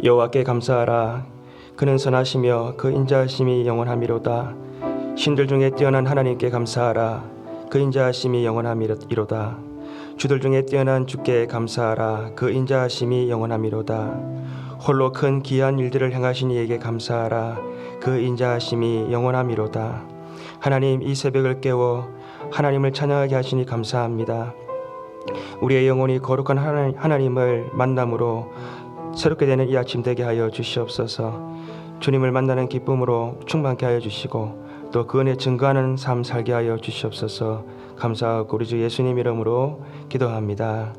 여호와께 감사하라. 그는 선하시며 그 인자하심이 영원함이로다. 신들 중에 뛰어난 하나님께 감사하라. 그 인자하심이 영원함이로다. 주들 중에 뛰어난 주께 감사하라. 그 인자하심이 영원함이로다. 홀로 큰 기이한 일들을 행하신 이에게 감사하라. 그 인자하심이 영원함이로다. 하나님, 이 새벽을 깨워 하나님을 찬양하게 하시니 감사합니다. 우리의 영혼이 거룩한 하나님을 만남으로 새롭게 되는 이 아침 되게 하여 주시옵소서. 주님을 만나는 기쁨으로 충만케 하여 주시고 또 그 은혜 증거하는 삶 살게 하여 주시옵소서. 감사하고 우리 주 예수님 이름으로 기도합니다.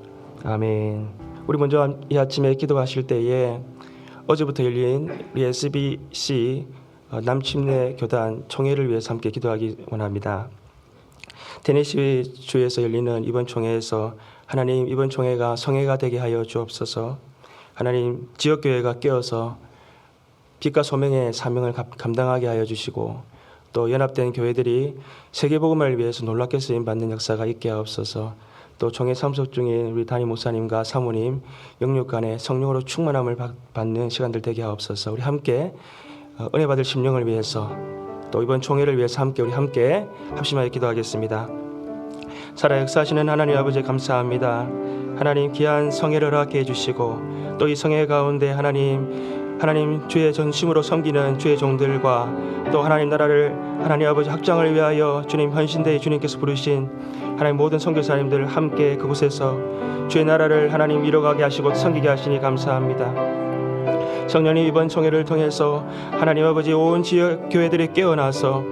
아멘. 우리 먼저 이 아침에 기도하실 때에 어제부터 열린 우리 SBC 남침내 교단 총회를 위해서 함께 기도하기 원합니다. 테네시 주에서 열리는 이번 총회에서 하나님, 이번 총회가 성회가 되게 하여 주옵소서. 하나님, 지역교회가 깨어서 빛과 소명의 사명을 감당하게 하여 주시고 또 연합된 교회들이 세계복음을 위해서 놀랍게 쓰임받는 역사가 있게 하옵소서. 또 총회 참석 중인 우리 담임 목사님과 사모님 영육 간에 성령으로 충만함을 받는 시간들 되게 하옵소서. 우리 함께 은혜 받을 심령을 위해서 또 이번 총회를 위해서 우리 함께 합심하여 기도하겠습니다. 살아 역사하시는 하나님 아버지 감사합니다. 하나님, 귀한 성회를 허락해 주시고 또 이 성회 가운데 하나님 주의 전심으로 섬기는 주의 종들과 또 하나님 나라를 하나님 아버지 확장을 위하여 주님 헌신대에 주님께서 부르신 하나님 모든 선교사님들 함께 그곳에서 주의 나라를 하나님 이뤄가게 하시고 섬기게 하시니 감사합니다. 성령님, 이번 총회를 통해서 하나님 아버지 온 지역 교회들이 깨어나서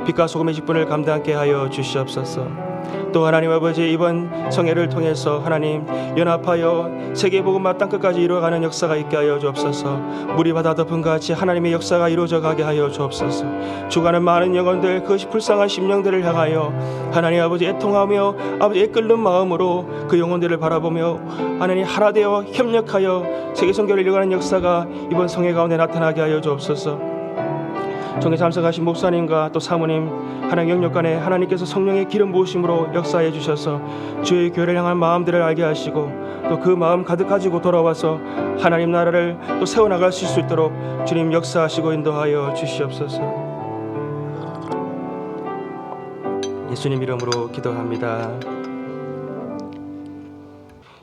빛과 소금의 직분을 감당하게 하여 주시옵소서. 또 하나님 아버지, 이번 성회를 통해서 하나님 연합하여 세계복음과 땅끝까지 이루어가는 역사가 있게 하여 주옵소서. 물이 바다 덮은 같이 하나님의 역사가 이루어져 가게 하여 주옵소서. 주가는 많은 영혼들, 그것이 불쌍한 심령들을 향하여 하나님 아버지 애통하며 아버지 애끓는 마음으로 그 영혼들을 바라보며 하나님 하나 되어 협력하여 세계 선교를 이루어가는 역사가 이번 성회 가운데 나타나게 하여 주옵소서. 총회 참석하신 목사님과 또 사모님 하나님 영역 간에 하나님께서 성령의 기름 부으심으로 역사해 주셔서 주의 교회를 향한 마음들을 알게 하시고 또 그 마음 가득 가지고 돌아와서 하나님 나라를 또 세워나갈 수 있도록 주님 역사하시고 인도하여 주시옵소서. 예수님 이름으로 기도합니다.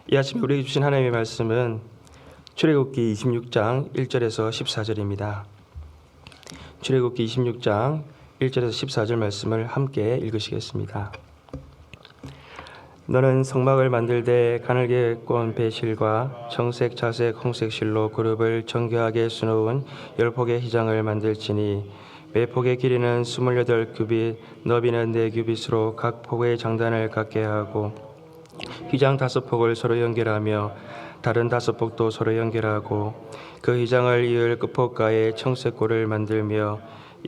이 아침에 우리에게 주신 하나님의 말씀은 출애굽기 26장 1절에서 14절입니다. 출애굽기 26장 1절에서 14절 말씀을 함께 읽으시겠습니다. 너는 성막을 만들되 가늘게 꼰 배실과 청색, 자색, 홍색 실로 그룹을 정교하게 수놓은 10폭의 휘장을 만들지니 매 폭의 길이는 28규빗, 너비는 4규빗으로 각 폭의 장단을 갖게 하고 휘장 5폭을 서로 연결하며 다른 5폭도 서로 연결하고 그 휘장을 이을 끝폭가에 청색골을 만들며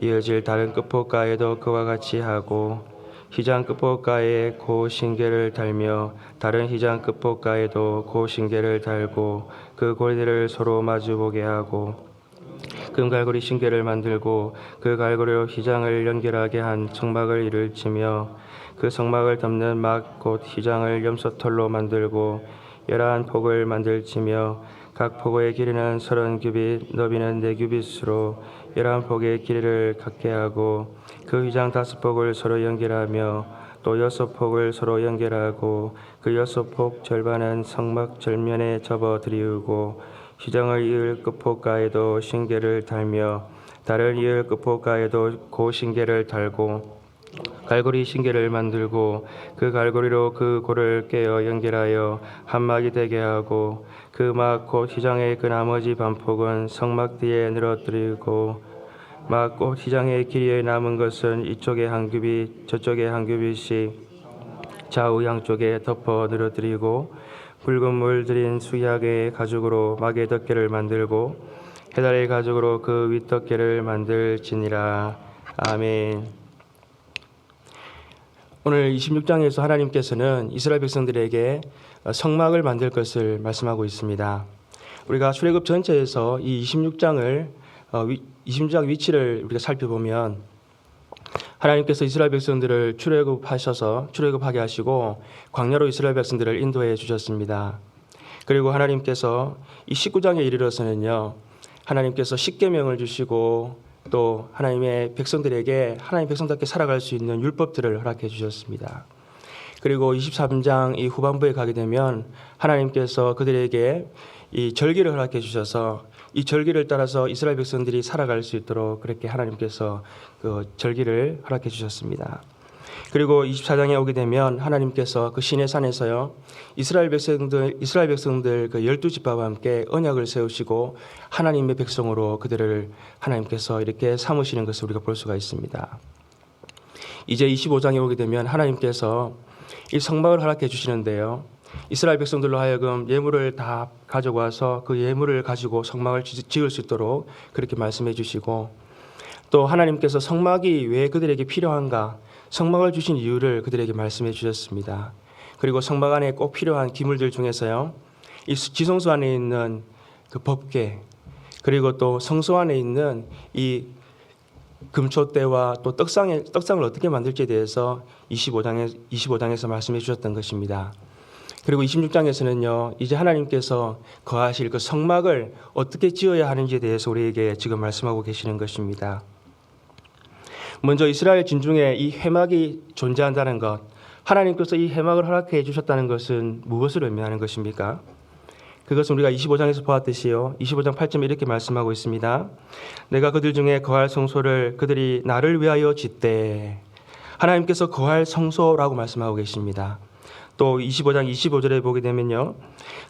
이어질 다른 끝폭가에도 그와 같이 하고 휘장 끝폭가에 고 신계를 달며 다른 휘장 끝폭가에도 고 신계를 달고 그 골들을 서로 마주보게 하고 금갈고리 신계를 만들고 그 갈고리로 휘장을 연결하게 한 성막을 이를 치며 그 성막을 덮는 막 곧 휘장을 염소털로 만들고 11폭을 만들지며 각 폭의 길이는 30규빗, 너비는 4규빗으로 11폭의 길이를 갖게 하고 그 휘장 5폭을 서로 연결하며 또 6폭을 서로 연결하고 그 6폭 절반은 성막 절면에 접어 들이우고 휘장을 이을 끝폭가에도 신계를 달며 다른 이을 끝폭가에도 고 신계를 달고 갈고리 신계를 만들고 그 갈고리로 그 골을 깨어 연결하여 한 막이 되게 하고 그 막 곧 휘장의 그 나머지 반폭은 성막 뒤에 늘어뜨리고 막 곧 휘장의 길이에 남은 것은 이쪽에 한 규빗 저쪽에 한 규빗씩 좌우 양쪽에 덮어 늘어뜨리고 붉은 물 들인 수약의 가죽으로 막의 덮개를 만들고 해달의 가죽으로 그 윗덮개를 만들지니라. 아멘. 오늘 26장에서 하나님께서는 이스라엘 백성들에게 성막을 만들 것을 말씀하고 있습니다. 우리가 출애굽 전체에서 이 26장 위치를 우리가 살펴보면 하나님께서 이스라엘 백성들을 출애굽하게 하시고 광야로 이스라엘 백성들을 인도해 주셨습니다. 그리고 하나님께서 이 19장에 이르러서는요, 하나님께서 십계명을 주시고 또 하나님의 백성들에게 하나님 백성답게 살아갈 수 있는 율법들을 허락해 주셨습니다. 그리고 23장 이 후반부에 가게 되면 하나님께서 그들에게 이 절기를 허락해 주셔서 이 절기를 따라서 이스라엘 백성들이 살아갈 수 있도록 그렇게 하나님께서 그 절기를 허락해 주셨습니다. 그리고 24장에 오게 되면 하나님께서 그 시내 산에서요 이스라엘 백성들 그 12지파와 함께 언약을 세우시고 하나님의 백성으로 그들을 하나님께서 이렇게 삼으시는 것을 우리가 볼 수가 있습니다. 이제 25장에 오게 되면 하나님께서 이 성막을 허락해 주시는데요. 이스라엘 백성들로 하여금 예물을 다 가져와서 그 예물을 가지고 성막을 지을 수 있도록 그렇게 말씀해 주시고 또 하나님께서 성막이 왜 그들에게 필요한가 성막을 주신 이유를 그들에게 말씀해 주셨습니다. 그리고 성막 안에 꼭 필요한 기물들 중에서요. 이 지성소 안에 있는 그 법궤 그리고 또 성소 안에 있는 이 금초대와 또 떡상을 어떻게 만들지에 대해서 25장에서 말씀해 주셨던 것입니다. 그리고 26장에서는요. 이제 하나님께서 거하실 그 성막을 어떻게 지어야 하는지에 대해서 우리에게 지금 말씀하고 계시는 것입니다. 먼저 이스라엘 진중에 이 회막이 존재한다는 것, 하나님께서 이 회막을 허락해 주셨다는 것은 무엇을 의미하는 것입니까? 그것은 우리가 25장에서 보았듯이요. 25장 8절에 이렇게 말씀하고 있습니다. 내가 그들 중에 거할 성소를 그들이 나를 위하여 짓되 하나님께서 거할 성소라고 말씀하고 계십니다. 또 25장 25절에 보게 되면요.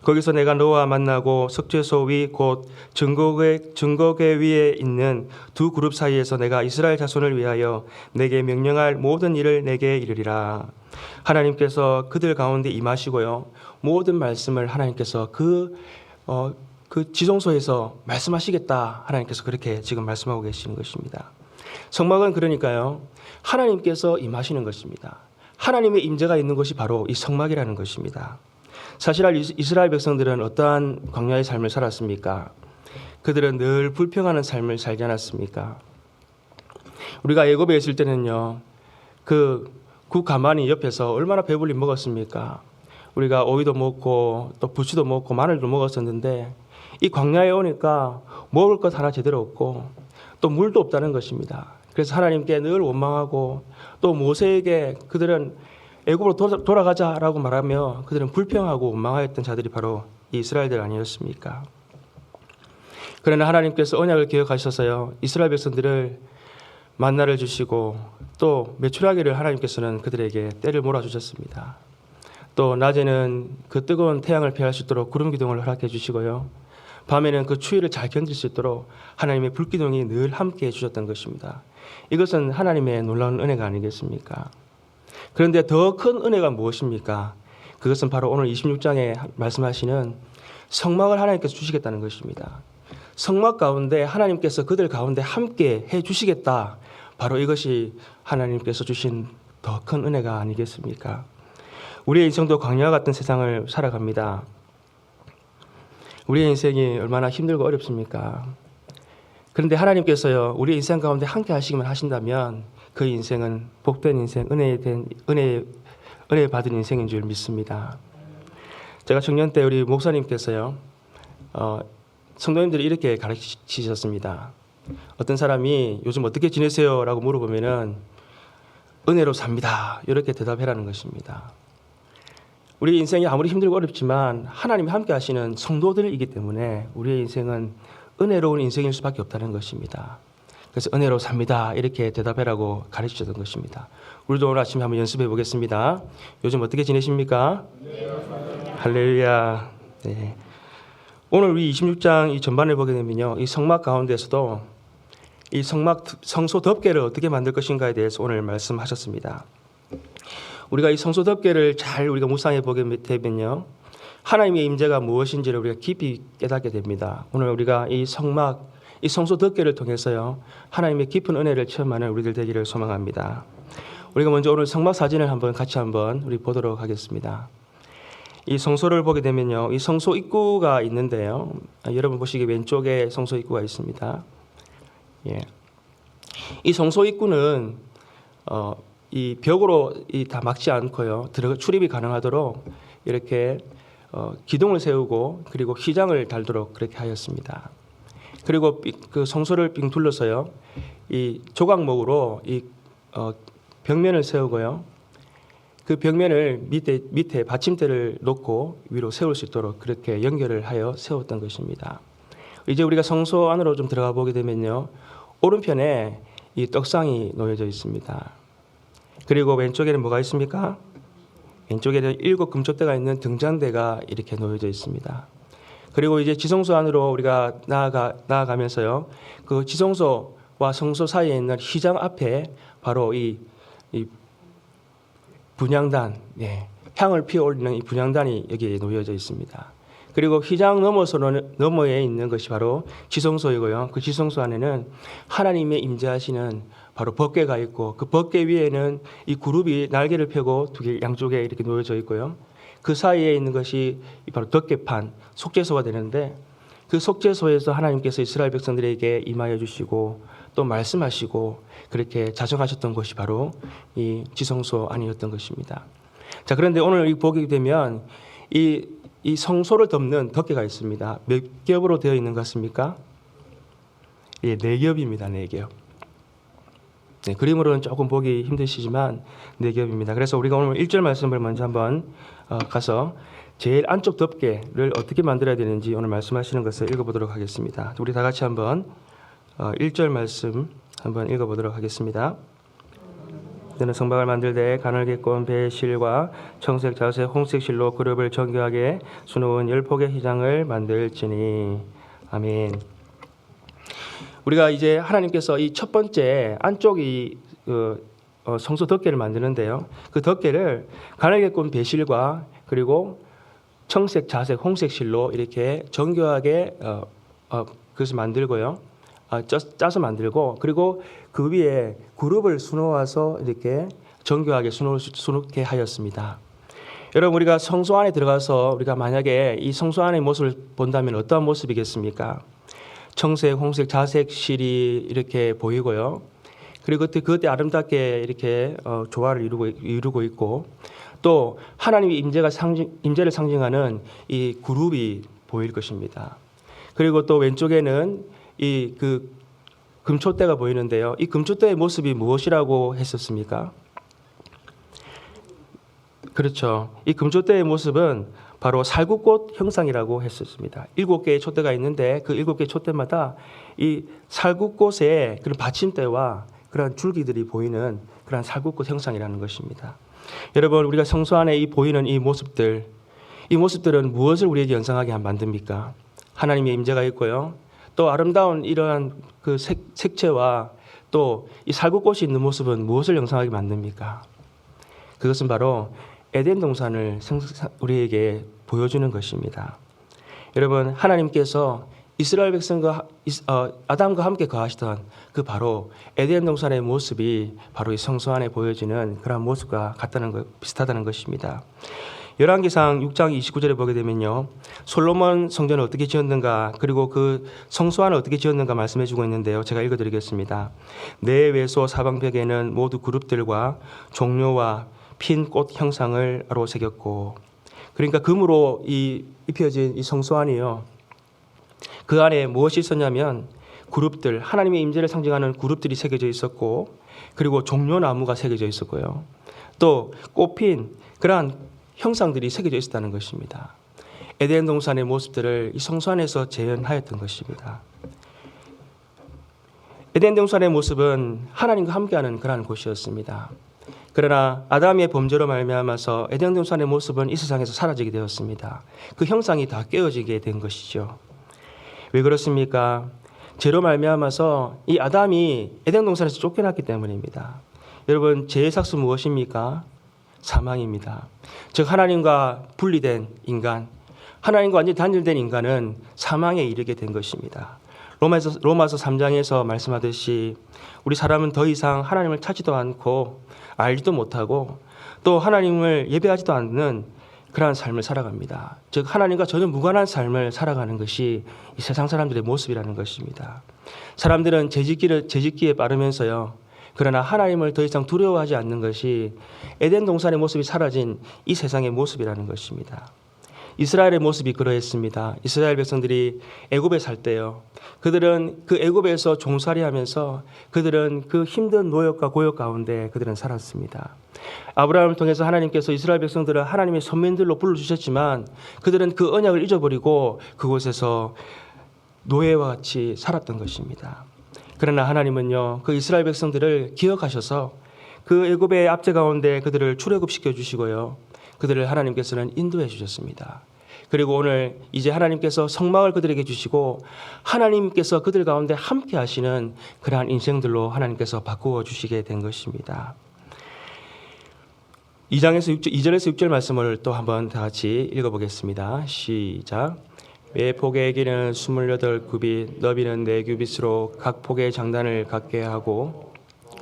거기서 내가 너와 만나고 석죄소 위 곧 증거궤 위에 있는 두 그룹 사이에서 내가 이스라엘 자손을 위하여 내게 명령할 모든 일을 내게 이르리라. 하나님께서 그들 가운데 임하시고요. 모든 말씀을 하나님께서 그 지성소에서 말씀하시겠다. 하나님께서 그렇게 지금 말씀하고 계시는 것입니다. 성막은 그러니까요. 하나님께서 임하시는 것입니다. 하나님의 임재가 있는 것이 바로 이 성막이라는 것입니다. 사실 이스라엘 백성들은 어떠한 광야의 삶을 살았습니까? 그들은 늘 불평하는 삶을 살지 않았습니까? 우리가 애굽에 있을 때는요. 그 가만히 옆에서 얼마나 배불리 먹었습니까? 우리가 오이도 먹고 또 부추도 먹고 마늘도 먹었었는데 이 광야에 오니까 먹을 것 하나 제대로 없고 또 물도 없다는 것입니다. 그래서 하나님께 늘 원망하고 또 모세에게 그들은 애굽으로 돌아가자라고 말하며 그들은 불평하고 원망하였던 자들이 바로 이 이스라엘들 아니었습니까? 그러나 하나님께서 언약을 기억하셔서요. 이스라엘 백성들을 만나를 주시고 또 메추라기를 하나님께서는 그들에게 때를 몰아주셨습니다. 또 낮에는 그 뜨거운 태양을 피할 수 있도록 구름 기둥을 허락해 주시고요. 밤에는 그 추위를 잘 견딜 수 있도록 하나님의 불기둥이 늘 함께 해주셨던 것입니다. 이것은 하나님의 놀라운 은혜가 아니겠습니까? 그런데 더 큰 은혜가 무엇입니까? 그것은 바로 오늘 26장에 말씀하시는 성막을 하나님께서 주시겠다는 것입니다. 성막 가운데 하나님께서 그들 가운데 함께 해주시겠다. 바로 이것이 하나님께서 주신 더 큰 은혜가 아니겠습니까? 우리의 인생도 광야와 같은 세상을 살아갑니다. 우리의 인생이 얼마나 힘들고 어렵습니까? 그런데 하나님께서요, 우리의 인생 가운데 함께 하시기만 하신다면 그 인생은 복된 인생, 은혜 받은 인생인 줄 믿습니다. 제가 청년 때 우리 목사님께서요, 성도님들이 이렇게 가르치셨습니다. 어떤 사람이 요즘 어떻게 지내세요? 라고 물어보면은 은혜로 삽니다. 이렇게 대답해라는 것입니다. 우리 인생이 아무리 힘들고 어렵지만 하나님이 함께 하시는 성도들이기 때문에 우리의 인생은 은혜로운 인생일 수밖에 없다는 것입니다. 그래서 은혜로 삽니다. 이렇게 대답해라고 가르치셨던 것입니다. 우리도 오늘 아침에 한번 연습해 보겠습니다. 요즘 어떻게 지내십니까? 할렐루야. 네. 오늘 우리 26장 이 전반을 보게 되면요. 이 성막 가운데서도 이 성소 덮개를 어떻게 만들 것인가에 대해서 오늘 말씀하셨습니다. 우리가 이 성소 덮개를 잘 우리가 묵상해 보게 되면요. 하나님의 임재가 무엇인지를 우리가 깊이 깨닫게 됩니다. 오늘 우리가 이 성막, 이 성소 덮개를 통해서요. 하나님의 깊은 은혜를 체험하는 우리들 되기를 소망합니다. 우리가 먼저 오늘 성막 사진을 같이 우리 보도록 하겠습니다. 이 성소를 보게 되면요. 이 성소 입구가 있는데요. 여러분 보시기에 왼쪽에 성소 입구가 있습니다. 예. 이 성소 입구는 이 벽으로 다 막지 않고요. 출입이 가능하도록 이렇게 기둥을 세우고 그리고 휘장을 달도록 그렇게 하였습니다. 그리고 그 성소를 빙 둘러서요. 이 조각목으로 이 벽면을 세우고요. 그 벽면을 밑에 받침대를 놓고 위로 세울 수 있도록 그렇게 연결을 하여 세웠던 것입니다. 이제 우리가 성소 안으로 좀 들어가 보게 되면요. 오른편에 이 떡상이 놓여져 있습니다. 그리고 왼쪽에는 뭐가 있습니까? 왼쪽에는 7 금촛대가 있는 등잔대가 이렇게 놓여져 있습니다. 그리고 이제 지성소 안으로 우리가 나아가면서요. 그 지성소와 성소 사이에 있는 휘장 앞에 바로 이 분향단, 향을 피워 올리는 이 분향단이 여기에 놓여져 있습니다. 그리고 휘장 너머에 있는 것이 바로 지성소이고요. 그 지성소 안에는 하나님의 임재하시는 바로 법궤가 있고 그 법궤 위에는 이 그룹이 날개를 펴고 두 개 양쪽에 이렇게 놓여져 있고요. 그 사이에 있는 것이 바로 덮개판, 속죄소가 되는데 그 속죄소에서 하나님께서 이스라엘 백성들에게 임하여 주시고 또 말씀하시고 그렇게 자정하셨던 곳이 바로 이 지성소 안이었던 것입니다. 자, 그런데 오늘 보게 되면 이 성소를 덮는 덮개가 있습니다. 몇 겹으로 되어 있는 것 같습니까? 예, 4겹입니다. 4겹. 네, 그림으로는 조금 보기 힘드시지만 4겹입니다. 그래서 우리가 오늘 1절 말씀을 먼저 한번 가서 제일 안쪽 덮개를 어떻게 만들어야 되는지 오늘 말씀하시는 것을 읽어보도록 하겠습니다. 우리 다 같이 한번 1절 말씀 한번 읽어보도록 하겠습니다. 너는 성막을 만들되 가늘게 꼰 배실과 청색, 자색, 홍색 실로 그룹을 정교하게 수놓은 10폭의 휘장을 만들지니. 아멘. 우리가 이제 하나님께서 이 첫 번째 안쪽 성소 덮개를 만드는데요. 그 덮개를 가늘게 꼰 배실과 그리고 청색, 자색, 홍색 실로 이렇게 정교하게 그것을 만들고요. 짜서 만들고 그리고 그 위에 그룹을 수놓아서 이렇게 정교하게 수놓게 하였습니다. 여러분, 우리가 성소 안에 들어가서 우리가 만약에 이 성소 안의 모습을 본다면 어떠한 모습이겠습니까? 청색, 홍색, 자색 실이 이렇게 보이고요. 그리고 그때 아름답게 이렇게 조화를 이루고 있고 또 하나님의 임재를 상징하는 이 그룹이 보일 것입니다. 그리고 또 왼쪽에는 이 금촛대가 보이는데요. 이 금촛대의 모습이 무엇이라고 했었습니까? 그렇죠. 이 금촛대의 모습은 바로 살구꽃 형상이라고 했었습니다. 7개의 촛대가 있는데 그 7개의 촛대마다 이 살구꽃의 그런 받침대와 그런 줄기들이 보이는 그런 살구꽃 형상이라는 것입니다. 여러분, 우리가 성소 안에 보이는 이 모습들은 무엇을 우리에게 연상하게 만듭니까? 하나님의 임재가 있고요. 또 아름다운 이러한 그 색채와 또 이 살구꽃이 있는 모습은 무엇을 연상하게 만듭니까? 그것은 바로 에덴 동산을 우리에게 보여주는 것입니다. 여러분, 하나님께서 이스라엘 백성과 아담과 함께 거하시던 그 바로 에덴 동산의 모습이 바로 이 성소 안에 보여지는 그런 모습과 비슷하다는 것입니다. 열왕기상 6장 29절에 보게 되면요, 솔로몬 성전을 어떻게 지었는가, 그리고 그 성소안을 어떻게 지었는가 말씀해주고 있는데요. 제가 읽어드리겠습니다. 내 외소 사방벽에는 모두 그룹들과 종려와 핀 꽃 형상을 아로 새겼고, 그러니까 금으로 입혀진 이 성소안이요, 그 안에 무엇이 있었냐면 그룹들, 하나님의 임재를 상징하는 그룹들이 새겨져 있었고, 그리고 종려나무가 새겨져 있었고요, 또 꽃핀 그러한 형상들이 새겨져 있었다는 것입니다. 에덴 동산의 모습들을 이 성소 안에서 재현하였던 것입니다. 에덴 동산의 모습은 하나님과 함께하는 그러한 곳이었습니다. 그러나 아담의 범죄로 말미암아서 에덴 동산의 모습은 이 세상에서 사라지게 되었습니다. 그 형상이 다 깨어지게 된 것이죠. 왜 그렇습니까? 죄로 말미암아서 이 아담이 에덴 동산에서 쫓겨났기 때문입니다. 여러분, 죄의 삭수 무엇입니까? 사망입니다. 즉 하나님과 분리된 인간, 하나님과 완전히 단절된 인간은 사망에 이르게 된 것입니다. 로마서 3장에서 말씀하듯이 우리 사람은 더 이상 하나님을 찾지도 않고 알지도 못하고 또 하나님을 예배하지도 않는 그러한 삶을 살아갑니다. 즉 하나님과 전혀 무관한 삶을 살아가는 것이 이 세상 사람들의 모습이라는 것입니다. 사람들은 죄짓기에 빠르면서요, 그러나 하나님을 더 이상 두려워하지 않는 것이 에덴 동산의 모습이 사라진 이 세상의 모습이라는 것입니다. 이스라엘의 모습이 그러했습니다. 이스라엘 백성들이 애굽에 살 때요. 그들은 그 애굽에서 종살이하면서 그들은 그 힘든 노역과 고역 가운데 그들은 살았습니다. 아브라함을 통해서 하나님께서 이스라엘 백성들을 하나님의 선민들로 불러주셨지만 그들은 그 언약을 잊어버리고 그곳에서 노예와 같이 살았던 것입니다. 그러나 하나님은요, 그 이스라엘 백성들을 기억하셔서 그 애굽의 압제 가운데 그들을 출애굽시켜 주시고요, 그들을 하나님께서는 인도해 주셨습니다. 그리고 오늘 이제 하나님께서 성막을 그들에게 주시고 하나님께서 그들 가운데 함께 하시는 그러한 인생들로 하나님께서 바꾸어 주시게 된 것입니다. 2절에서 6절 말씀을 또 한번 다 같이 읽어보겠습니다. 시작. 매 폭의 길이는 28규빗, 너비는 4규빗으로 각 폭의 장단을 갖게 하고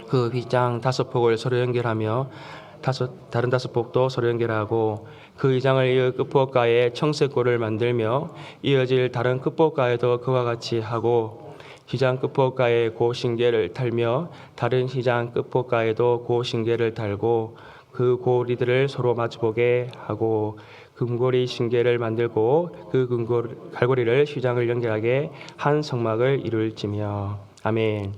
그 휘장 5폭을 서로 연결하며 다른 5폭도 서로 연결하고 그 휘장을 이어 끝폭가에 청색골을 만들며 이어질 다른 끝폭가에도 그와 같이 하고 휘장 끝폭가에 고 신계를 달며 다른 휘장 끝폭가에도 고 신계를 달고 그 고리들을 서로 마주보게 하고 금고리 신계를 만들고 그 갈고리를 휘장을 연결하게 한 성막을 이룰지며. 아멘.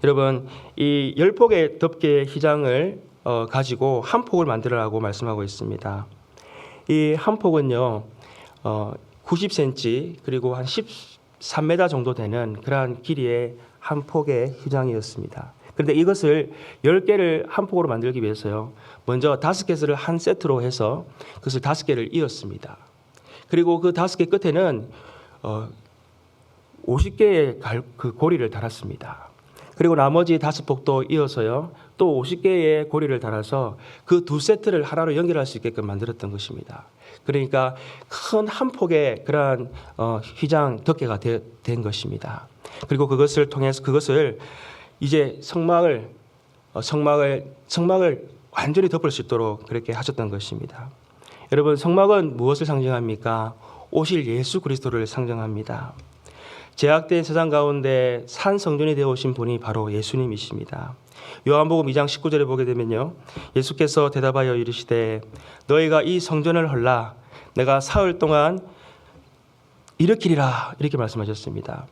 여러분, 이 10폭의 덮개 휘장을 가지고 한 폭을 만들어라고 말씀하고 있습니다. 이 한 폭은요 90cm 그리고 한 13m 정도 되는 그러한 길이의 한 폭의 휘장이었습니다. 그런데 이것을 10개를 한 폭으로 만들기 위해서요, 먼저 5개를 한 세트로 해서 그것을 5개를 이었습니다. 그리고 그 5개 끝에는 50개의 그 고리를 달았습니다. 그리고 나머지 5폭도 이어서요, 또 50개의 고리를 달아서 그 2세트를 하나로 연결할 수 있게끔 만들었던 것입니다. 그러니까 큰 한 폭의 그러한 휘장 덮개가 된 것입니다. 그리고 그것을 통해서 그것을 이제 성막을 완전히 덮을 수 있도록 그렇게 하셨던 것입니다. 여러분, 성막은 무엇을 상징합니까? 오실 예수 그리스도를 상징합니다. 제약된 세상 가운데 산 성전이 되어 오신 분이 바로 예수님이십니다. 요한복음 2장 19절에 보게 되면요, 예수께서 대답하여 이르시되 너희가 이 성전을 헐라 내가 사흘 동안 일으키리라, 이렇게 말씀하셨습니다.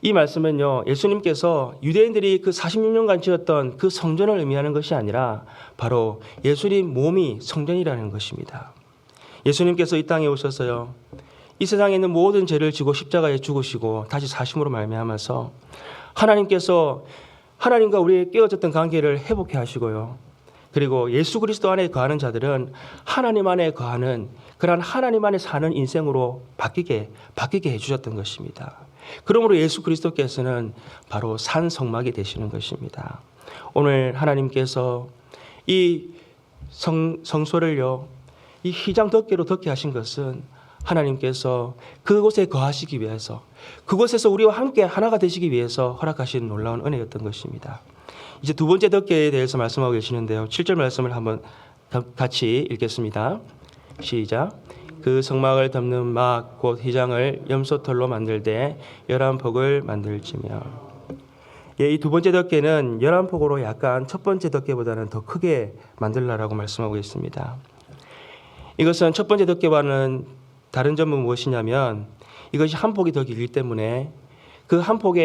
이 말씀은요, 예수님께서 유대인들이 그 46년간 지었던 그 성전을 의미하는 것이 아니라 바로 예수님 몸이 성전이라는 것입니다. 예수님께서 이 땅에 오셔서요, 이 세상에 있는 모든 죄를 지고 십자가에 죽으시고 다시 사심으로 말미암아서 하나님께서 하나님과 우리의 깨어졌던 관계를 회복해 하시고요, 그리고 예수 그리스도 안에 거하는 자들은 하나님 안에 거하는 그러한 하나님 안에 사는 인생으로 바뀌게 해주셨던 것입니다. 그러므로 예수 그리스도께서는 바로 산 성막이 되시는 것입니다. 오늘 하나님께서 이 성소를요, 이 휘장 덮개로 덮게 하신 것은 하나님께서 그곳에 거하시기 위해서, 그곳에서 우리와 함께 하나가 되시기 위해서 허락하신 놀라운 은혜였던 것입니다. 이제 두 번째 덮개에 대해서 말씀하고 계시는데요, 7절 말씀을 한번 같이 읽겠습니다. 시작. 그 성막을 덮는 막 곧 휘장을 염소털로 만들되 11폭을 만들지며. 예, 이 두 번째 덮개는 11폭으로 약간 첫 번째 덮개보다는 더 크게 만들라라고 말씀하고 있습니다. 이것은 첫 번째 덮개와는 다른 점은 무엇이냐면 이것이 한 폭이 더 길기 때문에 그 한 폭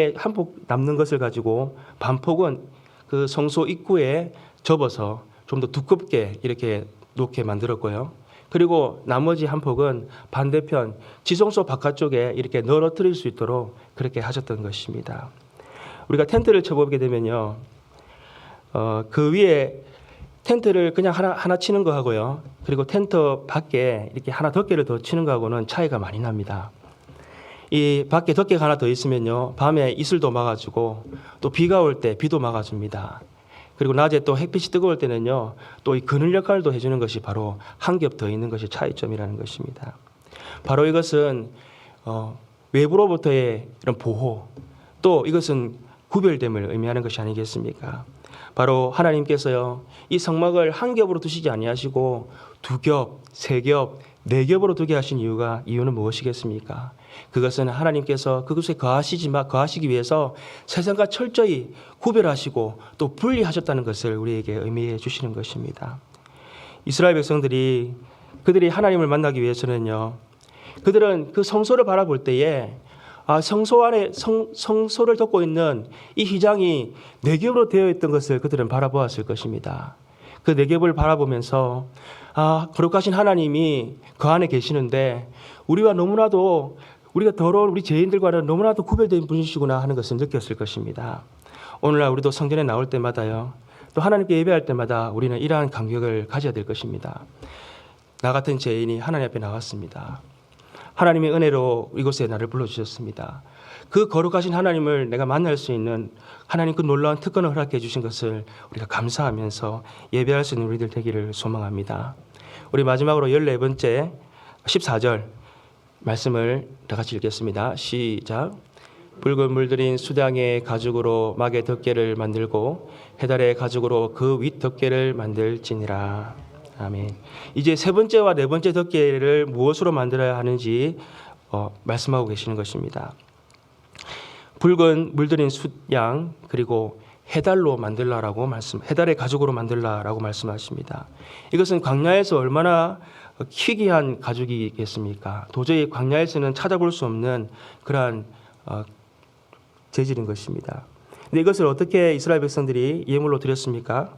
남는 것을 가지고 반폭은 그 성소 입구에 접어서 좀 더 두껍게 이렇게 놓게 만들었고요. 그리고 나머지 한 폭은 반대편 지성소 바깥쪽에 이렇게 널어뜨릴 수 있도록 그렇게 하셨던 것입니다. 우리가 텐트를 쳐보게 되면요, 그 위에 텐트를 그냥 하나 치는 거 하고요, 그리고 텐트 밖에 이렇게 하나 덮개를 더 치는 거하고는 차이가 많이 납니다. 이 밖에 덮개가 하나 더 있으면요, 밤에 이슬도 막아주고 또 비가 올 때 비도 막아줍니다. 그리고 낮에 또 햇빛이 뜨거울 때는요, 또 이 그늘 역할도 해주는 것이 바로 한 겹 더 있는 것이 차이점이라는 것입니다. 바로 이것은 외부로부터의 이런 보호, 또 이것은 구별됨을 의미하는 것이 아니겠습니까? 바로 하나님께서요, 이 성막을 한 겹으로 두시지 아니하시고 2겹, 3겹, 4겹으로 두게 하신 이유는 무엇이겠습니까? 그것은 하나님께서 그곳에 거하시기 위해서 세상과 철저히 구별하시고 또 분리하셨다는 것을 우리에게 의미해 주시는 것입니다. 이스라엘 백성들이 그들이 하나님을 만나기 위해서는요, 그들은 그 성소를 바라볼 때에 성소 안에 성소를 덮고 있는 이 휘장이 네 겹으로 되어 있던 것을 그들은 바라보았을 것입니다. 그 네 겹을 바라보면서 거룩하신 하나님이 그 안에 계시는데 우리가 더러운 우리 죄인들과는 너무나도 구별된 분이시구나 하는 것을 느꼈을 것입니다. 오늘날 우리도 성전에 나올 때마다요, 또 하나님께 예배할 때마다 우리는 이러한 감격을 가져야 될 것입니다. 나 같은 죄인이 하나님 앞에 나왔습니다. 하나님의 은혜로 이곳에 나를 불러주셨습니다. 그 거룩하신 하나님을 내가 만날 수 있는 하나님 그 놀라운 특권을 허락해 주신 것을 우리가 감사하면서 예배할 수 있는 우리들 되기를 소망합니다. 우리 마지막으로 14번째 14절 말씀을 다 같이 읽겠습니다. 시작. 붉은 물들인 수량의 가죽으로 막의 덮개를 만들고 해달의 가죽으로 그 윗 덮개를 만들지니라. 아멘. 이제 세 번째와 네 번째 덮개를 무엇으로 만들어야 하는지 말씀하고 계시는 것입니다. 붉은 물들인 숫양 그리고 해달로 만들라라고 해달의 가죽으로 만들라라고 말씀하십니다. 이것은 광야에서 얼마나 희귀한 가죽이겠습니까? 도저히 광야에서는 찾아볼 수 없는 그러한 재질인 것입니다. 근데 이것을 어떻게 이스라엘 백성들이 예물로 드렸습니까?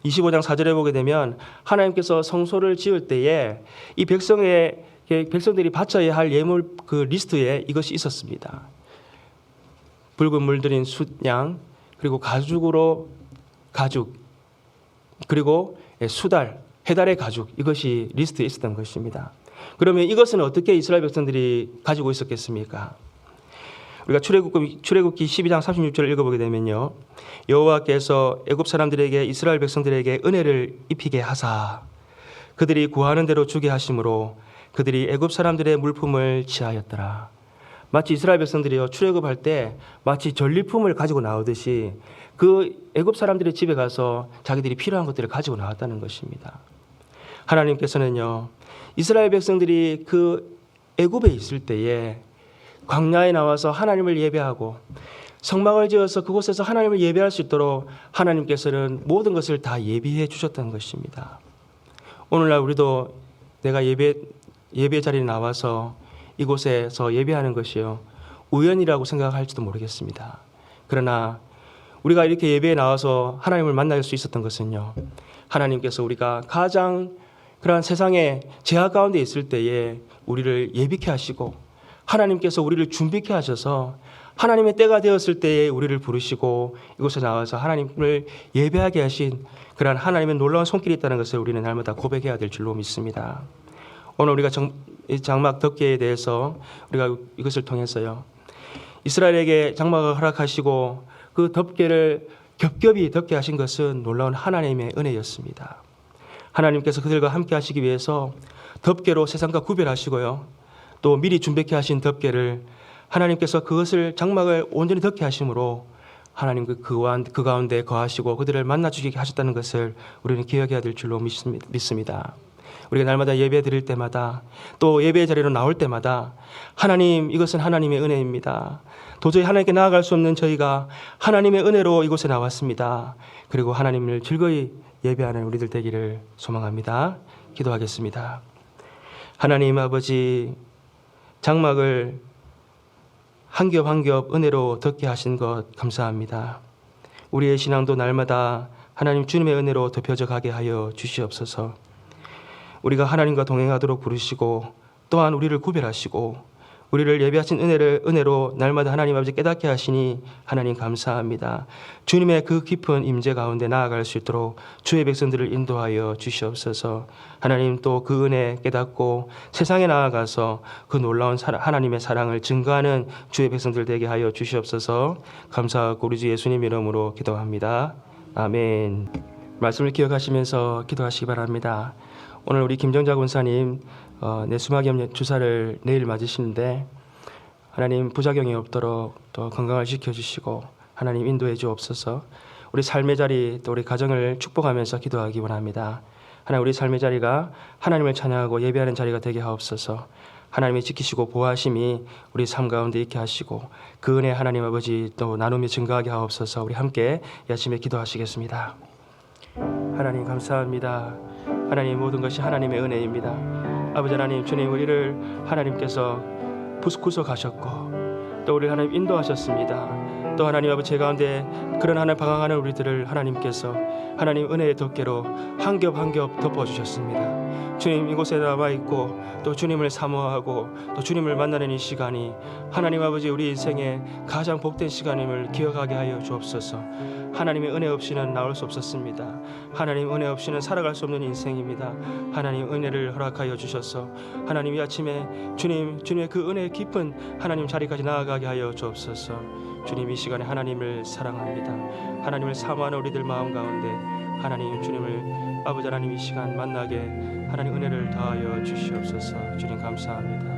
25장 4절에 보게 되면 하나님께서 성소를 지을 때에 이 백성들이 바쳐야 할 예물 그 리스트에 이것이 있었습니다. 붉은 물들인 숫양 그리고 가죽 그리고 수달 해달의 가죽 이것이 리스트에 있었던 것입니다. 그러면 이것은 어떻게 이스라엘 백성들이 가지고 있었겠습니까? 우리가 출애굽기 12장 36절을 읽어보게 되면요, 여호와께서 애굽 사람들에게 이스라엘 백성들에게 은혜를 입히게 하사 그들이 구하는 대로 주게 하심으로 그들이 애굽 사람들의 물품을 취하였더라. 마치 이스라엘 백성들이요 출애굽할 때 마치 전리품을 가지고 나오듯이 그 애굽 사람들의 집에 가서 자기들이 필요한 것들을 가지고 나왔다는 것입니다. 하나님께서는요 이스라엘 백성들이 그 애굽에 있을 때에 광야에 나와서 하나님을 예배하고 성막을 지어서 그곳에서 하나님을 예배할 수 있도록 하나님께서는 모든 것을 다 예비해 주셨던 것입니다. 오늘날 우리도 내가 예배 자리에 나와서 이곳에서 예배하는 것이요 우연이라고 생각할지도 모르겠습니다. 그러나 우리가 이렇게 예배에 나와서 하나님을 만날 수 있었던 것은요, 하나님께서 우리가 가장 그러한 세상의 죄악 가운데 있을 때에 우리를 예비케 하시고 하나님께서 우리를 준비케 하셔서 하나님의 때가 되었을 때에 우리를 부르시고 이곳에 나와서 하나님을 예배하게 하신 그러한 하나님의 놀라운 손길이 있다는 것을 우리는 날마다 고백해야 될 줄로 믿습니다. 오늘 우리가 장막 덮개에 대해서 우리가 이것을 통해서요 이스라엘에게 장막을 허락하시고 그 덮개를 겹겹이 덮게 하신 것은 놀라운 하나님의 은혜였습니다. 하나님께서 그들과 함께 하시기 위해서 덮개로 세상과 구별하시고요 또 미리 준비케 하신 덮개를 하나님께서 그것을 장막을 온전히 덮게 하심으로 하나님 그 가운데 거하시고 그들을 만나주게 하셨다는 것을 우리는 기억해야 될 줄로 믿습니다. 우리가 날마다 예배 드릴 때마다 또 예배 자리로 나올 때마다 하나님 이것은 하나님의 은혜입니다. 도저히 하나님께 나아갈 수 없는 저희가 하나님의 은혜로 이곳에 나왔습니다. 그리고 하나님을 즐거이 예배하는 우리들 되기를 소망합니다. 기도하겠습니다. 하나님 아버지 장막을 한 겹 한 겹 은혜로 덮게 하신 것 감사합니다. 우리의 신앙도 날마다 하나님 주님의 은혜로 덮여져 가게 하여 주시옵소서. 우리가 하나님과 동행하도록 부르시고 또한 우리를 구별하시고 우리를 예배하신 은혜로 날마다 하나님 아버지 깨닫게 하시니 하나님 감사합니다. 주님의 그 깊은 임재 가운데 나아갈 수 있도록 주의 백성들을 인도하여 주시옵소서. 하나님 또 그 은혜 깨닫고 세상에 나아가서 그 놀라운 하나님의 사랑을 증거하는 주의 백성들 되게 하여 주시옵소서. 감사하고 우리 주 예수님 이름으로 기도합니다. 아멘. 말씀을 기억하시면서 기도하시기 바랍니다. 오늘 우리 김정자 권사님 뇌수막염 주사를 내일 맞으시는데 하나님 부작용이 없도록 또 건강을 지켜주시고 하나님 인도해 주옵소서. 우리 삶의 자리 또 우리 가정을 축복하면서 기도하기 원합니다. 하나님 우리 삶의 자리가 하나님을 찬양하고 예배하는 자리가 되게 하옵소서. 하나님이 지키시고 보호하심이 우리 삶 가운데 있게 하시고 그 은혜 하나님 아버지 또 나누며 증거하게 하옵소서. 우리 함께 아침에 기도하시겠습니다. 하나님 감사합니다. 하나님 모든 것이 하나님의 은혜입니다. 아버지 하나님 주님 우리를 하나님께서 구속하셨고 또 우리를 하나님 인도하셨습니다. 또 하나님 아버지 제 가운데 그런 하나님 방황하는 우리들을 하나님께서 하나님 은혜의 덮개로 한 겹 한 겹 덮어주셨습니다. 주님 이곳에 남아 있고 또 주님을 사모하고 또 주님을 만나는 이 시간이 하나님 아버지 우리 인생의 가장 복된 시간임을 기억하게 하여 주옵소서. 하나님의 은혜 없이는 나올 수 없었습니다. 하나님 은혜 없이는 살아갈 수 없는 인생입니다. 하나님 은혜를 허락하여 주셔서 하나님 이 아침에 주님의 그 은혜 깊은 하나님 자리까지 나아가게 하여 주옵소서. 주님 이 시간에 하나님을 사랑합니다. 하나님을 사모하는 우리들 마음 가운데 하나님 주님을 아버지 하나님 이 시간 만나게 하나님 은혜를 더하여 주시옵소서. 주님 감사합니다.